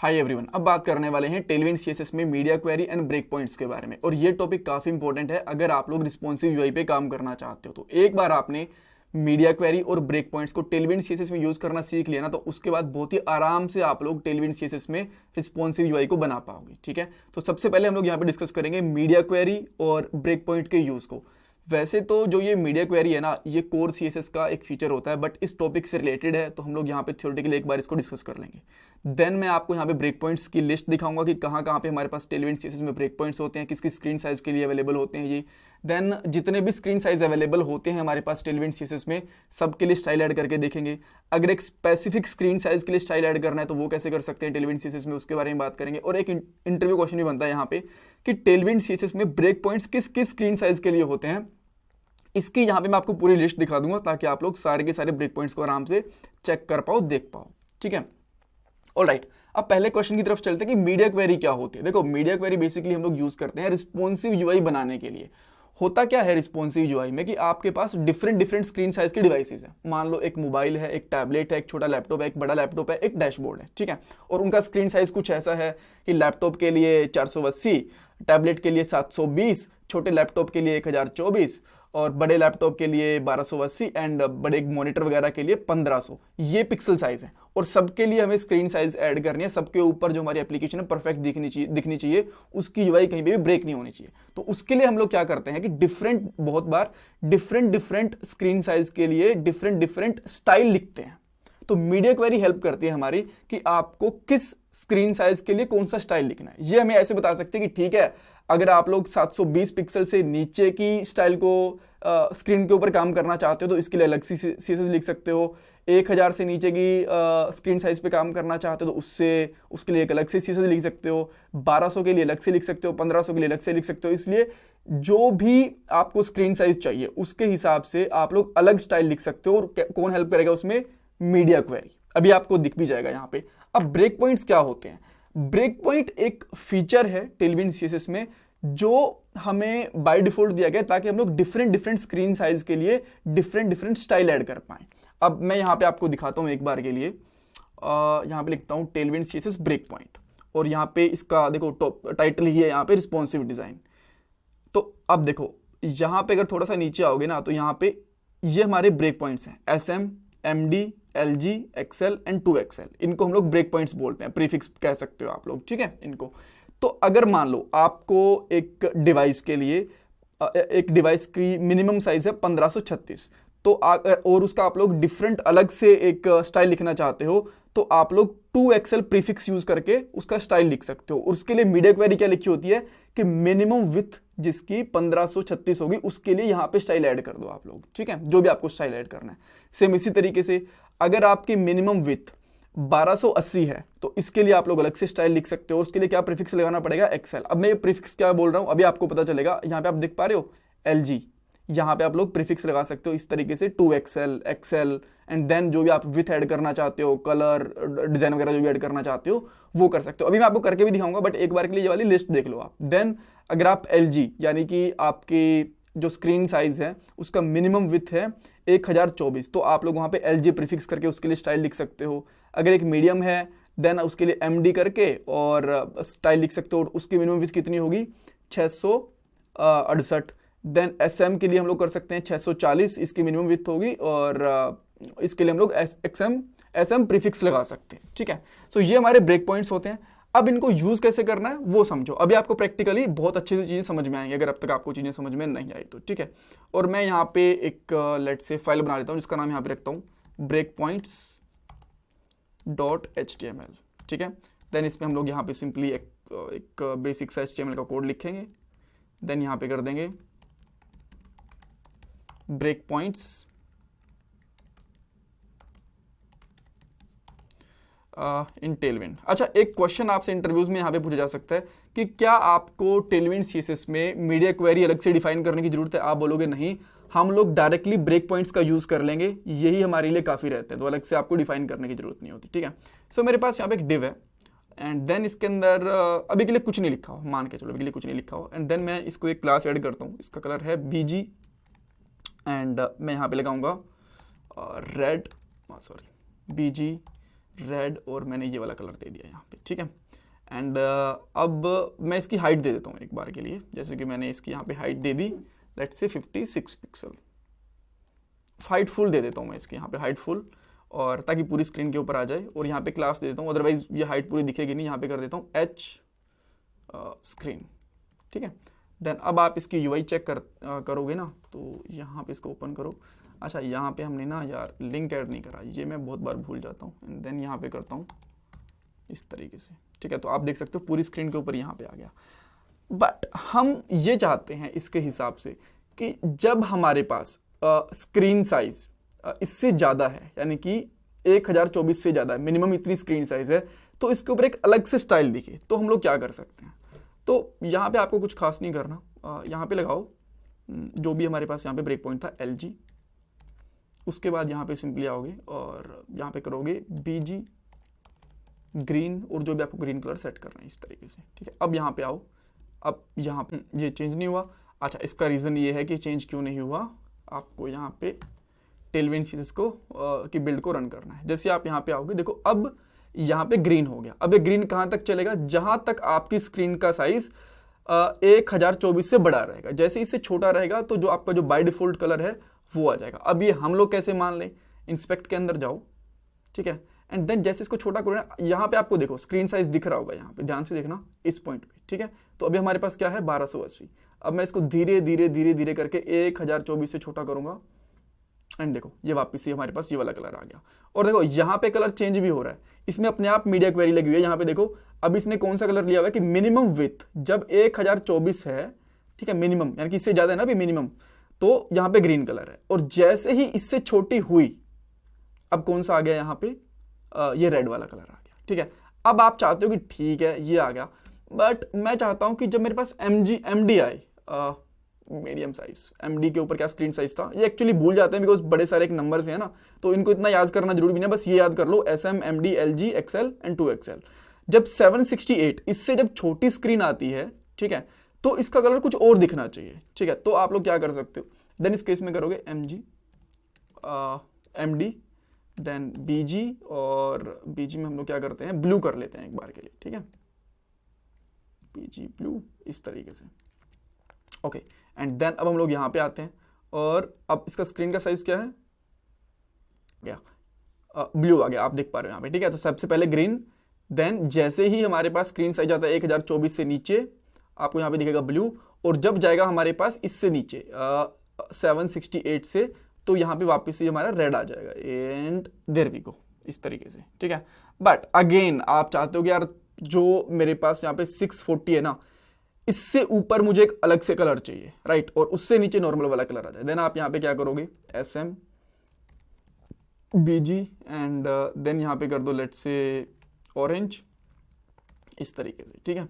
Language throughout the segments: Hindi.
हाय एवरीवन, अब बात करने वाले हैं टेलविंड सीएसएस में media query and break points के बारे में। और ये टॉपिक काफ़ी इंपॉर्टेंट है अगर आप लोग रिस्पॉन्सिव यूआई पे काम करना चाहते हो। तो एक बार आपने मीडिया क्वेरी और ब्रेक पॉइंट्स को टेलविंड सीएसएस में यूज़ करना सीख लिया ना, तो उसके बाद बहुत ही आराम से आप लोग टेलविंड सीएसएस में रिस्पॉन्सिव यूआई को बना पाओगे। ठीक है, तो सबसे पहले हम लोग यहाँ पे डिस्कस करेंगे मीडिया क्वेरी और ब्रेक पॉइंट के यूज़ को। वैसे तो जो ये मीडिया क्वेरी है ना, ये कोर सीएसएस का एक फीचर होता है, बट इस टॉपिक से रिलेटेड है तो हम लोग यहाँ पे थ्योरेटिकली एक बार इसको डिस्कस कर लेंगे। देन मैं आपको यहाँ पे ब्रेक पॉइंट्स की लिस्ट दिखाऊंगा कि कहाँ कहाँ पे हमारे पास टेलविंड सीएसएस में ब्रेक पॉइंट्स होते हैं, किसकी स्क्रीन साइज के लिए अवेलेबल होते हैं ये। देन जितने भी स्क्रीन साइज अवेलेबल होते हैं हमारे पास टेलविंड सीएसएस में, सबके लिए स्टाइल ऐड करके देखेंगे। अगर एक स्पेसिफिक स्क्रीन साइज के लिए स्टाइल ऐड करना है तो वो कैसे कर सकते हैं टेलविंड सीएसएस में, उसके बारे में बात करेंगे। और एक इंटरव्यू क्वेश्चन भी बनता है यहाँ पे कि टेलविंड सीएसएस में ब्रेक पॉइंट्स किस किस स्क्रीन साइज के लिए होते हैं। इसकी यहाँ पे मैं आपको पूरी लिस्ट दिखा दूंगा ताकि आप लोग सारे के सारे ब्रेक पॉइंट्स को आराम से चेक कर पाओ, देख पाओ। ठीक है, ऑलराइट। अब पहले क्वेश्चन की तरफ चलते हैं कि मीडिया क्वेरी क्या होती है। देखो, मीडिया क्वेरी बेसिकली हम लोग यूज करते हैं रिस्पॉन्सिव यूआई बनाने के लिए। होता क्या है रिस्पॉन्सिव यूआई में कि आपके पास डिफरेंट स्क्रीन साइज के डिवाइसेस हैं। मान लो एक मोबाइल है, एक टैबलेट है, एक छोटा लैपटॉप है, एक बड़ा लैपटॉप है, एक डैशबोर्ड है। ठीक है, और उनका स्क्रीन साइज कुछ ऐसा है कि लैपटॉप के लिए 480, टैबलेट के लिए 720, छोटे लैपटॉप के लिए 1024 और बड़े लैपटॉप के लिए 1280 एंड बड़े मॉनिटर वगैरह के लिए 1500। ये पिक्सल साइज है और सबके लिए हमें स्क्रीन साइज ऐड करनी है। सबके ऊपर जो हमारी एप्लीकेशन है परफेक्ट दिखनी चाहिए, उसकी यूआई कहीं पे भी ब्रेक नहीं होनी चाहिए। तो उसके लिए हम लोग क्या करते हैं कि बहुत बार डिफरेंट स्क्रीन साइज के लिए डिफरेंट स्टाइल लिखते हैं। तो मीडिया क्वेरी हेल्प करती है हमारी कि आपको किस स्क्रीन साइज के लिए कौन सा स्टाइल लिखना है। ये हमें ऐसे बता सकते हैं कि ठीक है, अगर आप लोग 720 पिक्सल से नीचे की स्टाइल को स्क्रीन के ऊपर काम करना चाहते हो तो इसके लिए अलग सीएसएस लिख सकते हो। 1000 से नीचे की स्क्रीन साइज पे काम करना चाहते हो तो उसके लिए एक अलग से सीएसएस लिख सकते हो। 1200 के लिए अलग से लिख सकते हो, 1500 के लिए अलग से लिख सकते हो। इसलिए जो भी आपको स्क्रीन साइज चाहिए उसके हिसाब से आप लोग अलग स्टाइल लिख सकते हो। और कौन हेल्प करेगा उसमें? Media query. अभी आपको दिख भी जाएगा यहाँ पे। अब ब्रेक पॉइंट्स क्या होते हैं? ब्रेक पॉइंट एक फीचर है टेलविंड सीएसएस में जो हमें बाय डिफॉल्ट दिया गया ताकि हम लोग डिफरेंट स्क्रीन साइज के लिए डिफरेंट स्टाइल ऐड कर पाएं। अब मैं यहाँ पे आपको दिखाता हूँ एक बार के लिए। यहाँ पे लिखता हूँ टेलविंड सीएसएस ब्रेक पॉइंट और यहाँ पे इसका देखो टॉप टाइटल ही है यहाँ पे रिस्पॉन्सिव डिजाइन। तो अब देखो यहाँ पे अगर थोड़ा सा नीचे आओगे ना तो यहाँ पे ये हमारे ब्रेक पॉइंट्स हैं, SM, MD, LG, XL and 2XL। इनको हम लोग ब्रेक पॉइंट्स बोलते हैं, प्रीफिक्स कह सकते हो आप लोग। ठीक है, इनको तो अगर मान लो आपको एक डिवाइस के लिए एक डिवाइस की मिनिमम साइज है 1536 तो और उसका आप लोग डिफरेंट अलग से एक स्टाइल लिखना चाहते हो तो आप लोग 2XL प्रीफिक्स यूज करके उसका स्टाइल लिख सकते हो। उसके लिए मीडिया क्वेरी क्या लिखी होती है कि मिनिमम विथ जिसकी 1536 होगी उसके लिए यहाँ पे स्टाइल ऐड कर दो आप लोग। ठीक है, जो भी आपको स्टाइल ऐड करना है। सेम इसी तरीके से अगर आपकी मिनिमम विथ 1280 है तो इसके लिए आप लोग अलग से स्टाइल लिख सकते हो। उसके लिए क्या प्रीफिक्स लगाना पड़ेगा? XL। अब मैं ये प्रीफिक्स क्या बोल रहा हूँ अभी आपको पता चलेगा। यहाँ पे आप देख पा रहे हो LG, यहाँ पे आप लोग प्रीफिक्स लगा सकते हो इस तरीके से 2XL, XL एंड देन जो भी आप विथ ऐड करना चाहते हो, कलर डिजाइन वगैरह जो भी ऐड करना चाहते हो वो कर सकते हो। अभी मैं आपको करके भी दिखाऊंगा बट एक बार के लिए ये वाली लिस्ट देख लो आप। देन अगर आप LG यानी कि आपकी जो स्क्रीन साइज है उसका मिनिमम विथ है 1024 तो आप लोग वहाँ पे LG प्रीफिक्स करके उसके लिए स्टाइल लिख सकते हो। अगर एक मीडियम है देन उसके लिए MD करके और स्टाइल लिख सकते हो। उसकी मिनिमम विथ कितनी होगी? 668। देन SM के लिए हम लोग कर सकते हैं 640, इसकी मिनिमम विथ होगी और इसके लिए हम लोग SM प्रीफिक्स लगा सकते हैं। ठीक है, सो ये हमारे ब्रेक पॉइंट्स होते हैं। अब इनको यूज कैसे करना है वो समझो। अभी आपको प्रैक्टिकली बहुत अच्छे से चीजें समझ में आएंगी अगर अब तक आपको चीजें समझ में नहीं आई तो। ठीक है, और मैं यहाँ पे एक लेट से फाइल बना लेता हूँ जिसका नाम यहाँ पे रखता हूँ breakpoints.html। ठीक है, देन इसमें हम लोग यहाँ पे सिंपली एक बेसिक सा HTML का कोड लिखेंगे। देन यहाँ पे कर देंगे ब्रेक पॉइंट्स इन टेलविंड। अच्छा, एक क्वेश्चन आपसे इंटरव्यूज में यहाँ पे पूछा जा सकता है कि क्या आपको टेलविंड सीएसएस में मीडिया क्वेरी अलग से डिफाइन करने की जरूरत है? आप बोलोगे नहीं, हम लोग डायरेक्टली ब्रेक पॉइंट्स का यूज कर लेंगे, यही हमारे लिए काफी रहते हैं, तो अलग से आपको डिफाइन करने की जरूरत नहीं होती। ठीक है, सो मेरे पास यहाँ पे एक डिव है एंड देन इसके अंदर अभी के लिए कुछ नहीं लिखा हो, मान के चलो अभी के लिए कुछ नहीं लिखा हो। एंड देन मैं इसको एक क्लास ऐड करता हूँ, इसका कलर है BG एंड मैं यहाँ पे लगाऊंगा रेड, BG रेड और मैंने ये वाला कलर दे दिया यहाँ पे, ठीक है। एंड अब मैं इसकी हाइट दे देता हूँ एक बार के लिए, जैसे कि मैंने इसकी यहाँ पे height they the, let's say 56 pixel. Height full दे देता हूँ मैं इसकी यहाँ पे हाइट फुल, और ताकि पूरी स्क्रीन के ऊपर आ जाए। और यहाँ पे क्लास दे देता हूँ, अदरवाइज ये हाइट पूरी दिखेगी नहीं। यहाँ पे कर देता हूँ एच स्क्रीन, ठीक है। देन अब आप इसकी यूआई चेक करोगे ना, तो यहाँ पे इसको ओपन करो। अच्छा, यहाँ पे हमने ना यार लिंक ऐड नहीं करा, ये मैं बहुत बार भूल जाता हूँ। एंड देन यहाँ पे करता हूँ इस तरीके से, ठीक है। तो आप देख सकते हो पूरी स्क्रीन के ऊपर यहाँ पे आ गया। बट हम ये चाहते हैं इसके हिसाब से कि जब हमारे पास स्क्रीन साइज इससे ज़्यादा है, यानी कि 1024 से ज़्यादा है, मिनिमम इतनी स्क्रीन साइज है, तो इसके ऊपर एक अलग से स्टाइल दिखे, तो हम लोग क्या कर सकते हैं। तो यहाँ पे आपको कुछ खास नहीं करना, यहाँ पे लगाओ जो भी हमारे पास यहाँ पे ब्रेक पॉइंट था LG। उसके बाद यहाँ पे सिंपली आओगे और यहाँ पे करोगे BG ग्रीन, और जो भी आपको ग्रीन कलर सेट करना है इस तरीके से, ठीक है। अब यहाँ पे आओ, अब यहाँ पे ये चेंज नहीं हुआ। अच्छा, इसका रीज़न ये है कि चेंज क्यों नहीं हुआ, आपको यहाँ पे टेलविंड सीरीज को की बिल्ड को रन करना है। जैसे आप यहाँ पे आओगे, देखो अब यहाँ पे ग्रीन हो गया। अब ये ग्रीन कहाँ तक चलेगा, जहाँ तक आपकी स्क्रीन का साइज 1024 से बड़ा रहेगा। जैसे इससे छोटा रहेगा तो जो आपका जो बाय डिफॉल्ट कलर है वो आ जाएगा। अब ये हम लोग कैसे मान लें, इंस्पेक्ट के अंदर जाओ, ठीक है। एंड देन जैसे इसको छोटा करो ना, यहाँ पे आपको देखो स्क्रीन साइज दिख रहा होगा, यहाँ पे ध्यान से देखना इस पॉइंट पे, ठीक है। तो अभी हमारे पास क्या है 1280। अब मैं इसको धीरे धीरे धीरे धीरे करके 1024 से छोटा करूंगा, एंड देखो ये वापस से हमारे पास ये वाला कलर आ गया। और देखो यहाँ पे कलर चेंज भी हो रहा है, इसमें अपने आप मीडिया क्वेरी लगी हुई है। यहाँ पे देखो अब इसने कौन सा कलर लिया हुआ है कि मिनिमम विथ जब 1024 है, ठीक है, मिनिमम यानी कि इससे ज्यादा है ना अभी मिनिमम, तो यहाँ पे ग्रीन कलर है। और जैसे ही इससे छोटी हुई, अब कौन सा आ गया यहाँ पे, ये रेड वाला कलर आ गया, ठीक है। अब आप चाहते हो कि ठीक है ये आ गया, बट मैं चाहता हूं कि जब मेरे पास MD आए, मीडियम साइज, MD के ऊपर क्या स्क्रीन साइज था, ये एक्चुअली भूल जाते हैं बिकॉज बड़े सारे एक नंबर से है ना, तो इनको इतना याद करना जरूरी भी नहीं, बस ये याद कर लो SM MD LG XL and 2XL। जब 768 इससे जब छोटी स्क्रीन आती है, ठीक है, तो इसका कलर कुछ और दिखना चाहिए, ठीक है। तो आप लोग क्या कर सकते हो, देन इस केस में करोगे MD देन BG, और BG में हम लोग क्या करते हैं ब्लू कर लेते हैं एक बार के लिए, ठीक है। BG ब्लू इस तरीके से, ओके। एंड देन अब हम लोग यहाँ पे आते हैं, और अब इसका स्क्रीन का साइज क्या है, गया ब्लू आ गया, आप देख पा रहे हो यहाँ पे, ठीक है। तो सबसे पहले ग्रीन, देन जैसे ही हमारे पास स्क्रीन साइज आता है 1024 से नीचे, आपको यहाँ पे दिखेगा ब्लू, और जब जाएगा हमारे पास इससे नीचे 768 से, तो यहाँ पे वापस से हमारा रेड आ जाएगा, एंड देयर वी गो, इस तरीके से, ठीक है। बट अगेन आप चाहते हो कि यार जो मेरे पास यहाँ पे 640 है ना, इससे ऊपर मुझे एक अलग से कलर चाहिए, राइट, और उससे नीचे नॉर्मल वाला कलर आ जाए। देन आप यहाँ पे क्या करोगे, SM BG एंड देन यहाँ पे कर दो लेट्स से ऑरेंज, इस तरीके से, ठीक है।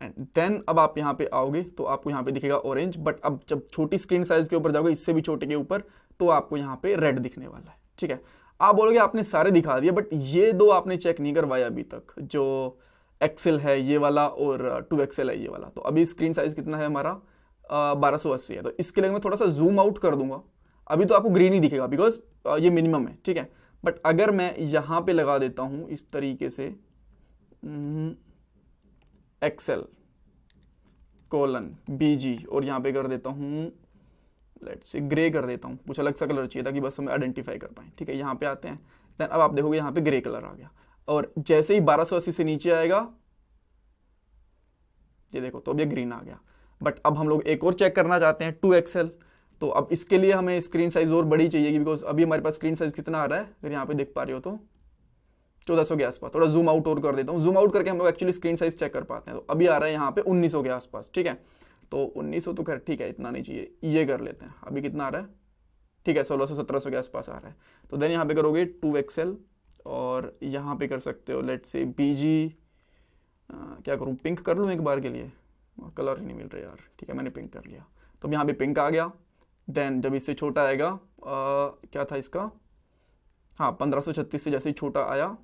एंड देन अब आप यहाँ पे आओगे तो आपको यहाँ पे दिखेगा ऑरेंज, बट अब जब छोटी स्क्रीन साइज के ऊपर जाओगे, इससे भी छोटे के ऊपर, तो आपको यहाँ पे रेड दिखने वाला है, ठीक है। आप बोलोगे आपने सारे दिखा दिए, बट ये दो आपने चेक नहीं करवाया अभी तक, जो XL है ये वाला और 2XL है ये वाला। तो अभी स्क्रीन साइज कितना है हमारा 1280 है, तो इसके लिए मैं थोड़ा सा जूम आउट कर दूंगा। अभी तो आपको ग्रीन ही दिखेगा बिकॉज ये मिनिमम है, ठीक है। बट अगर मैं यहाँ पे लगा देता हूँ इस तरीके से XL कोलन BG, और यहाँ पे कर देता हूँ लेट्स से ग्रे कर देता हूँ, कुछ अलग सा कलर चाहिए ताकि बस हम आइडेंटिफाई कर पाए, ठीक है। यहाँ पे आते हैं, देन अब आप देखोगे यहाँ पे ग्रे कलर आ गया, और जैसे ही 1280 से नीचे आएगा, ये देखो तो अब ये ग्रीन आ गया। बट अब हम लोग एक और चेक करना चाहते हैं 2XL, तो अब इसके लिए हमें स्क्रीन साइज और बड़ी चाहिए, बिकॉज अभी हमारे पास स्क्रीन साइज कितना आ रहा है, अगर यहाँ पे देख पा रहे हो तो 1400 के आसपास। थोड़ा जूम आउट और कर देता हूँ, जूम आउट करके हम लोग एक्चुअली स्क्रीन साइज चेक कर पाते हैं। तो अभी आ रहा है यहाँ पे 1900 के आसपास, ठीक है। तो 1900 तो खैर ठीक है, इतना नहीं चाहिए, ये कर लेते हैं। अभी कितना आ रहा है, ठीक है, 1600-1700 के आसपास आ रहा है। तो देन यहाँ पे करोगे 2XL, और यहाँ पे कर सकते हो लेट्स से BG, क्या करूँ, पिंक कर लूँ एक बार के लिए, कलर ही नहीं मिल रहा यार, ठीक है, मैंने पिंक कर लिया। तो यहाँ पे पिंक आ गया। देन जब इससे छोटा आएगा, क्या था इसका, हाँ 1536 से जैसे ही छोटा आया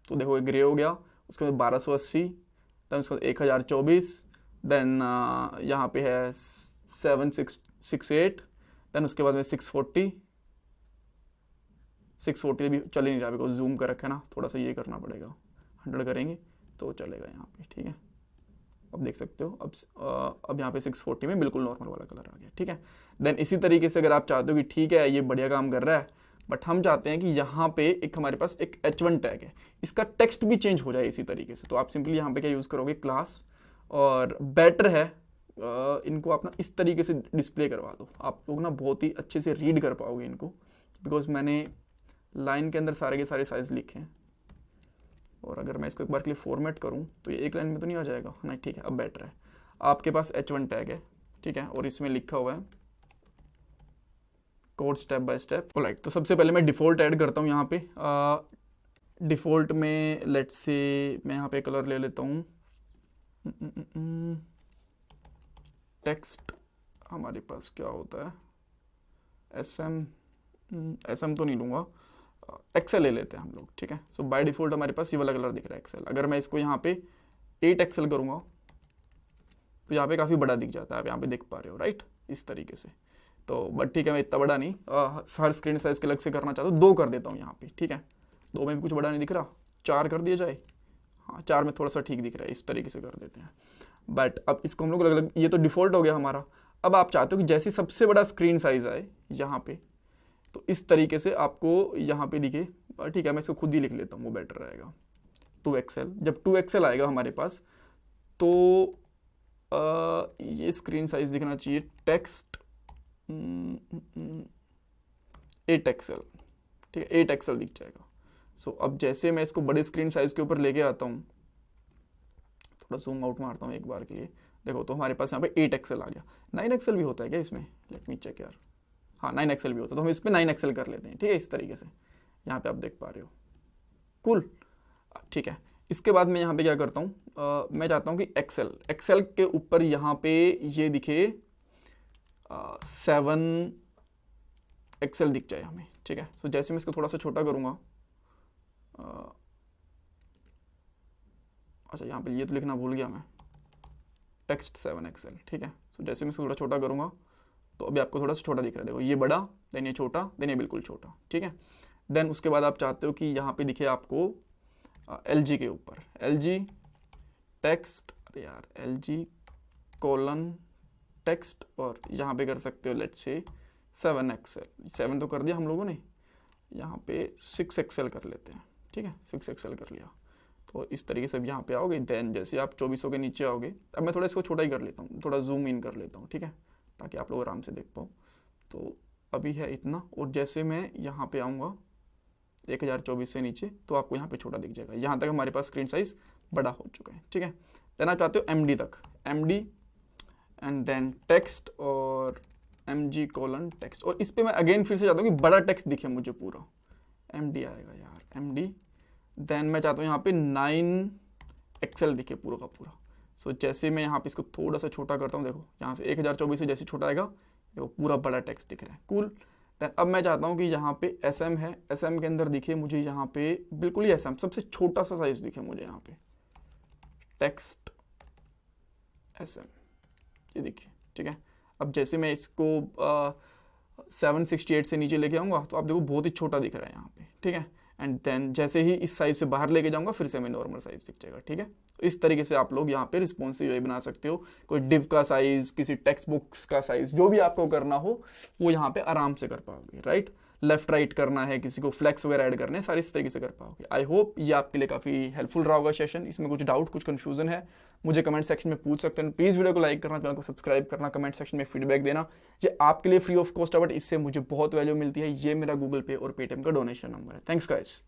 तो देखो ग्रे हो गया। उसके बाद 1280, देन उसके बाद 1024, देन यहाँ पे है 768, देन उसके बाद में 640, 640 भी चल ही नहीं रहा, बिकॉज जूम कर रखा है ना, थोड़ा सा ये करना पड़ेगा, 100 करेंगे तो चलेगा यहाँ पे, ठीक है। अब देख सकते हो अब यहाँ पे 640 में बिल्कुल नॉर्मल वाला कलर आ गया, ठीक है। देन इसी तरीके से अगर आप चाहते हो कि ठीक है ये बढ़िया काम कर रहा है, बट हम चाहते हैं कि यहाँ पे एक हमारे पास एक H1 टैग है, इसका टेक्स्ट भी चेंज हो जाए इसी तरीके से, तो आप सिंपली यहाँ पे क्या यूज़ करोगे, क्लास, और बेटर है इनको आप ना इस तरीके से डिस्प्ले करवा दो, आप लोग ना बहुत ही अच्छे से रीड कर पाओगे इनको, बिकॉज मैंने लाइन के अंदर सारे के सारे साइज लिखे हैं। और अगर मैं इसको एक बार के लिए फॉर्मेट करूं तो ये एक लाइन में तो नहीं आ जाएगा, नहीं ठीक है, अब बेटर है। आपके पास H1 टैग है, ठीक है, और इसमें लिखा हुआ है code step by step. Alright, तो सबसे पहले मैं डिफ़ॉल्ट ऐड करता हूँ यहाँ पे। डिफ़ॉल्ट में लेट्स से मैं यहाँ पे कलर ले लेता हूँ, टेक्स्ट हमारे पास क्या होता है, SM तो नहीं लूँगा, एक्सेल ले लेते हैं हम लोग, ठीक है। सो बाय डिफ़ॉल्ट हमारे पास ये वाला कलर दिख रहा है एक्सेल। अगर मैं इसको यहाँ पे 8 एक्सेल करूँगा तो यहाँ पे काफ़ी बड़ा दिख जाता है, आप यहाँ पे देख पा रहे हो, राइट, इस तरीके से। तो बट ठीक है, मैं इतना बड़ा नहीं, हर स्क्रीन साइज़ के अलग से करना चाहता हूँ, 2 कर देता हूँ यहाँ पे, ठीक है। 2 में भी कुछ बड़ा नहीं दिख रहा, 4 कर दिया जाए, हाँ 4 में थोड़ा सा ठीक दिख रहा है, इस तरीके से कर देते हैं। बट अब इसको हम लोग अलग अलग, ये तो डिफ़ॉल्ट हो गया हमारा। अब आप चाहते हो कि जैसे सबसे बड़ा स्क्रीन साइज़ आए यहाँ पे, तो इस तरीके से आपको यहाँ पे दिखे, ठीक है, मैं इसको खुद ही लिख लेता हूँ, वो बेटर रहेगा। 2 एक्सेल, जब 2 एक्सेल आएगा हमारे पास तो ये स्क्रीन साइज दिखना चाहिए, टेक्स्ट 8 एक्सेल, ठीक है, 8 एक्सेल दिख जाएगा। सो अब जैसे मैं इसको बड़े स्क्रीन साइज के ऊपर लेके आता हूँ, थोड़ा जूम आउट मारता हूँ एक बार के लिए, देखो तो हमारे पास यहाँ पे 8 एक्सेल आ गया। 9 एक्सेल भी होता है क्या इसमें, लेट मी चेक यार, हाँ 9 एक्सेल भी होता है, तो हम इस पर 9 एक्सेल कर लेते हैं, ठीक है, इस तरीके से यहाँ पे आप देख पा रहे हो, कूल, ठीक है। इसके बाद मैं यहाँ पे क्या करता हूँ, मैं चाहता हूँ कि एक्सेल के ऊपर यहाँ पे ये दिखे 7 एक्सेल दिख जाए हमें, ठीक है। सो जैसे मैं इसको थोड़ा सा छोटा करूँगा, अच्छा यहाँ पे ये तो लिखना भूल गया मैं, टेक्स्ट 7 एक्सेल, ठीक है। सो जैसे मैं इसको थोड़ा छोटा करूँगा तो अभी आपको थोड़ा सा छोटा दिख रहा है, देखो ये बड़ा, देन ये छोटा, देन ये बिल्कुल छोटा, ठीक है। देन उसके बाद आप चाहते हो कि यहाँ पे दिखे आपको LG के ऊपर, LG टेक्स्ट, अरे यार LG कोलन टेक्स्ट, और यहाँ पे कर सकते हो लेट्स से 7 एक्सेल, 7 तो कर दिया हम लोगों ने, यहाँ पे 6 एक्सेल कर लेते हैं, ठीक है, 6 एक्सेल कर लिया। तो इस तरीके से अब यहाँ पे आओगे, देन जैसे आप 2400 के नीचे आओगे, अब मैं थोड़ा इसको छोटा ही कर लेता हूँ, थोड़ा जूम इन कर लेता हूँ, ठीक है, ताकि आप लोग आराम से देख पाओ। तो अभी है इतना, और जैसे मैं यहाँ पे आऊँगा 1024 से नीचे, तो आपको यहाँ पे छोटा दिख जाएगा। यहाँ तक हमारे पास स्क्रीन साइज बड़ा हो चुका है, ठीक है। देन आप चाहते हो MD तक, MD एंड देन टेक्स्ट और MG कोलन टेक्स्ट, और इस पे मैं अगेन फिर से चाहता हूँ कि बड़ा टेक्स्ट दिखे मुझे पूरा, MD आएगा यार, MD। देन मैं चाहता हूँ यहाँ पे 9 एक्सेल दिखे पूरा का पूरा। सो जैसे मैं यहाँ पे इसको थोड़ा सा छोटा करता हूँ, देखो यहाँ से 1024 से जैसे छोटा आएगा, देखो पूरा बड़ा टेक्स्ट दिख रहा है, कूल। देन अब मैं चाहता हूँ कि यहाँ पे SM है, SM के अंदर दिखे मुझे यहाँ पे बिल्कुल ही SM, सबसे छोटा सा साइज दिखे मुझे यहाँ पे, टेक्स्ट SM, ये देखिए, ठीक है। अब जैसे मैं इसको 768 से नीचे लेके आऊँगा तो आप देखो बहुत ही छोटा दिख रहा है यहाँ पे, ठीक है। एंड देन जैसे ही इस साइज से बाहर लेके जाऊँगा फिर से हमें नॉर्मल साइज दिख जाएगा, ठीक है। तो इस तरीके से आप लोग यहाँ पे रिस्पॉन्सिव यूआई बना सकते हो। कोई डिव का साइज, किसी टेक्स्ट बुक्स का साइज, जो भी आपको करना हो वो यहाँ पे आराम से कर पाओगे, राइट। लेफ्ट राइट करना है, किसी को फ्लेक्स वगैरह ऐड करने हैं, सारी इस तरीके से कर पाओगे। आई होप ये आपके लिए काफ़ी हेल्पफुल रहा होगा सेशन। इसमें कुछ डाउट, कुछ कन्फ्यूजन है, मुझे कमेंट सेक्शन में पूछ सकते हैं। प्लीज़ वीडियो को लाइक करना, चैनल को सब्सक्राइब करना, कमेंट सेक्शन में फीडबैक देना। ये आपके लिए फ्री ऑफ कॉस्ट है, बट इससे मुझे बहुत वैल्यू मिलती है। ये मेरा गूगल पे और पेटीएम का डोनेशन नंबर है। Thanks guys.